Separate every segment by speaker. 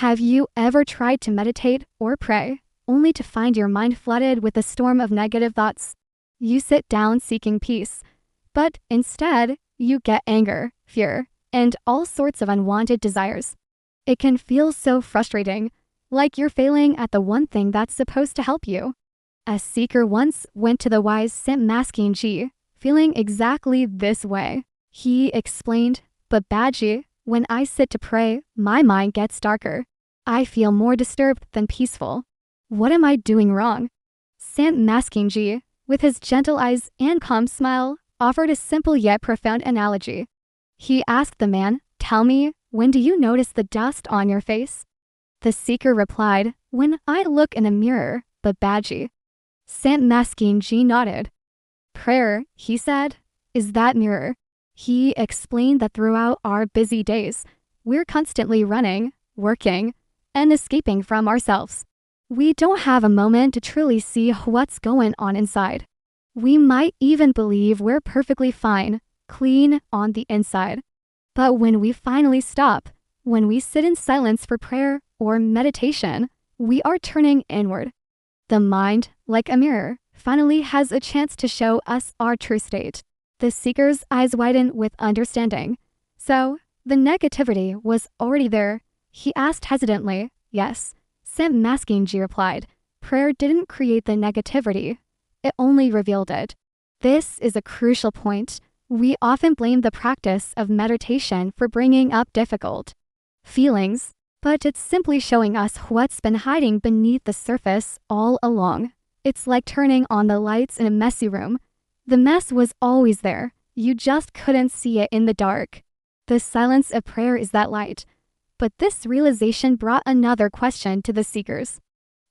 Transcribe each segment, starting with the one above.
Speaker 1: Have you ever tried to meditate or pray, only to find your mind flooded with a storm of negative thoughts? You sit down seeking peace, but instead, you get anger, fear, and all sorts of unwanted desires. It can feel so frustrating, like you're failing at the one thing that's supposed to help you. A seeker once went to the wise Sant Maskeen Ji, feeling exactly this way. He explained, "But Baji, when I sit to pray, my mind gets darker. I feel more disturbed than peaceful. What am I doing wrong?" Sant Maskeen Ji, with his gentle eyes and calm smile, offered a simple yet profound analogy. He asked the man, "Tell me, when do you notice the dust on your face?" The seeker replied, "When I look in a mirror, but Baji." Sant Maskeen Ji nodded. "Prayer," he said, "is that mirror." He explained that throughout our busy days, we're constantly running, working, and escaping from ourselves. We don't have a moment to truly see what's going on inside. We might even believe we're perfectly fine, clean on the inside. But when we finally stop, when we sit in silence for prayer or meditation, we are turning inward. The mind, like a mirror, finally has a chance to show us our true state. The seeker's eyes widened with understanding. So, the negativity was already there. He asked hesitantly, "Yes." Sant Maskeen Ji replied, "Prayer didn't create the negativity. It only revealed it." This is a crucial point. We often blame the practice of meditation for bringing up difficult feelings, but it's simply showing us what's been hiding beneath the surface all along. It's like turning on the lights in a messy room. The mess was always there. You just couldn't see it in the dark. The silence of prayer is that light. But this realization brought another question to the seekers.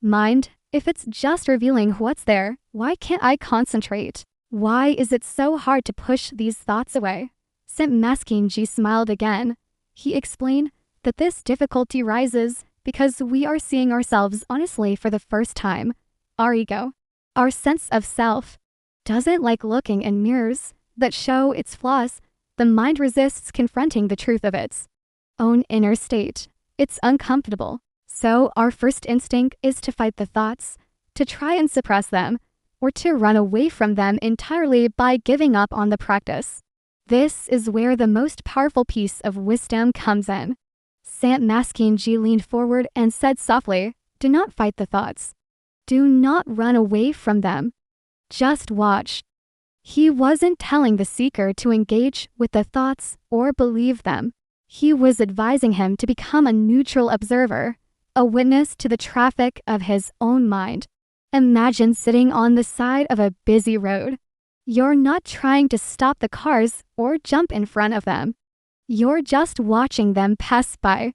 Speaker 1: Mind, if it's just revealing what's there, why can't I concentrate? Why is it so hard to push these thoughts away? Sant Maskeen Ji smiled again. He explained that this difficulty rises because we are seeing ourselves honestly for the first time. Our ego, our sense of self, doesn't like looking in mirrors that show its flaws. The mind resists confronting the truth of its own inner state. It's uncomfortable. So our first instinct is to fight the thoughts, to try and suppress them, or to run away from them entirely by giving up on the practice. This is where the most powerful piece of wisdom comes in. Sant Maskeen Ji leaned forward and said softly, "Do not fight the thoughts. Do not run away from them. Just watch." He wasn't telling the seeker to engage with the thoughts or believe them. He was advising him to become a neutral observer, a witness to the traffic of his own mind. Imagine sitting on the side of a busy road. You're not trying to stop the cars or jump in front of them. You're just watching them pass by.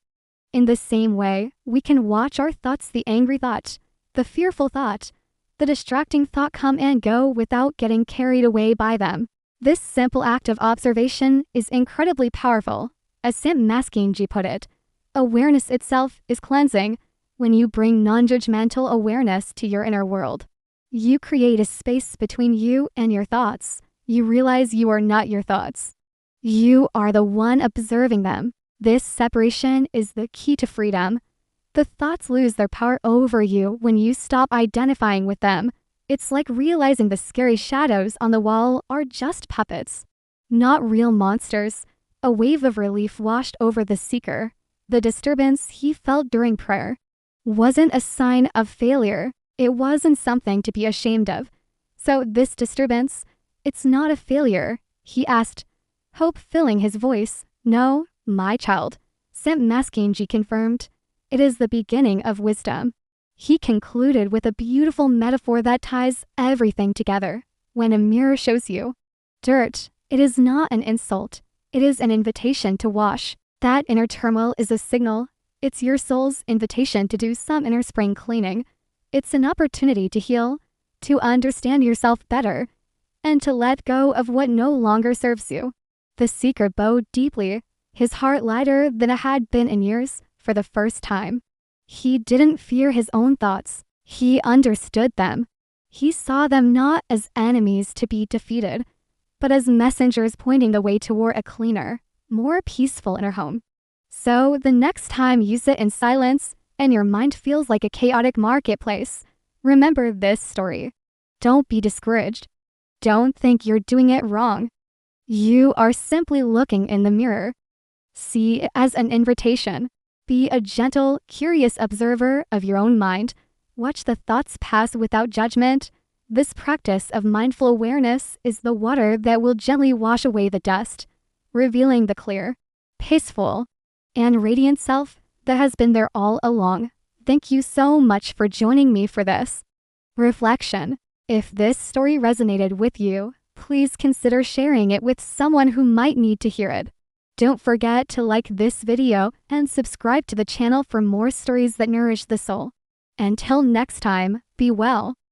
Speaker 1: In the same way, we can watch our thoughts, the angry thought, the fearful thought, the distracting thought come and go without getting carried away by them. This simple act of observation is incredibly powerful. As Sant Maskeen Ji put it, awareness itself is cleansing. When you bring non-judgmental awareness to your inner world, you create a space between you and your thoughts. You realize you are not your thoughts. You are the one observing them. This separation is the key to freedom. The thoughts lose their power over you when you stop identifying with them. It's like realizing the scary shadows on the wall are just puppets, not real monsters. A wave of relief washed over the seeker. The disturbance he felt during prayer wasn't a sign of failure. It wasn't something to be ashamed of. "So this disturbance, it's not a failure?" he asked, hope filling his voice. "No, my child," Sant Maskeen Ji confirmed. "It is the beginning of wisdom." He concluded with a beautiful metaphor that ties everything together. When a mirror shows you dirt, it is not an insult. It is an invitation to wash. That inner turmoil is a signal. It's your soul's invitation to do some inner spring cleaning. It's an opportunity to heal, to understand yourself better, and to let go of what no longer serves you. The seeker bowed deeply, his heart lighter than it had been in years. For the first time, he didn't fear his own thoughts. He understood them. He saw them not as enemies to be defeated, but as messengers pointing the way toward a cleaner, more peaceful inner home. So the next time you sit in silence and your mind feels like a chaotic marketplace, remember this story. Don't be discouraged. Don't think you're doing it wrong. You are simply looking in the mirror. See it as an invitation. Be a gentle, curious observer of your own mind. Watch the thoughts pass without judgment. This practice of mindful awareness is the water that will gently wash away the dust, revealing the clear, peaceful, and radiant self that has been there all along. Thank you so much for joining me for this reflection. If this story resonated with you, please consider sharing it with someone who might need to hear it. Don't forget to like this video and subscribe to the channel for more stories that nourish the soul. Until next time, be well.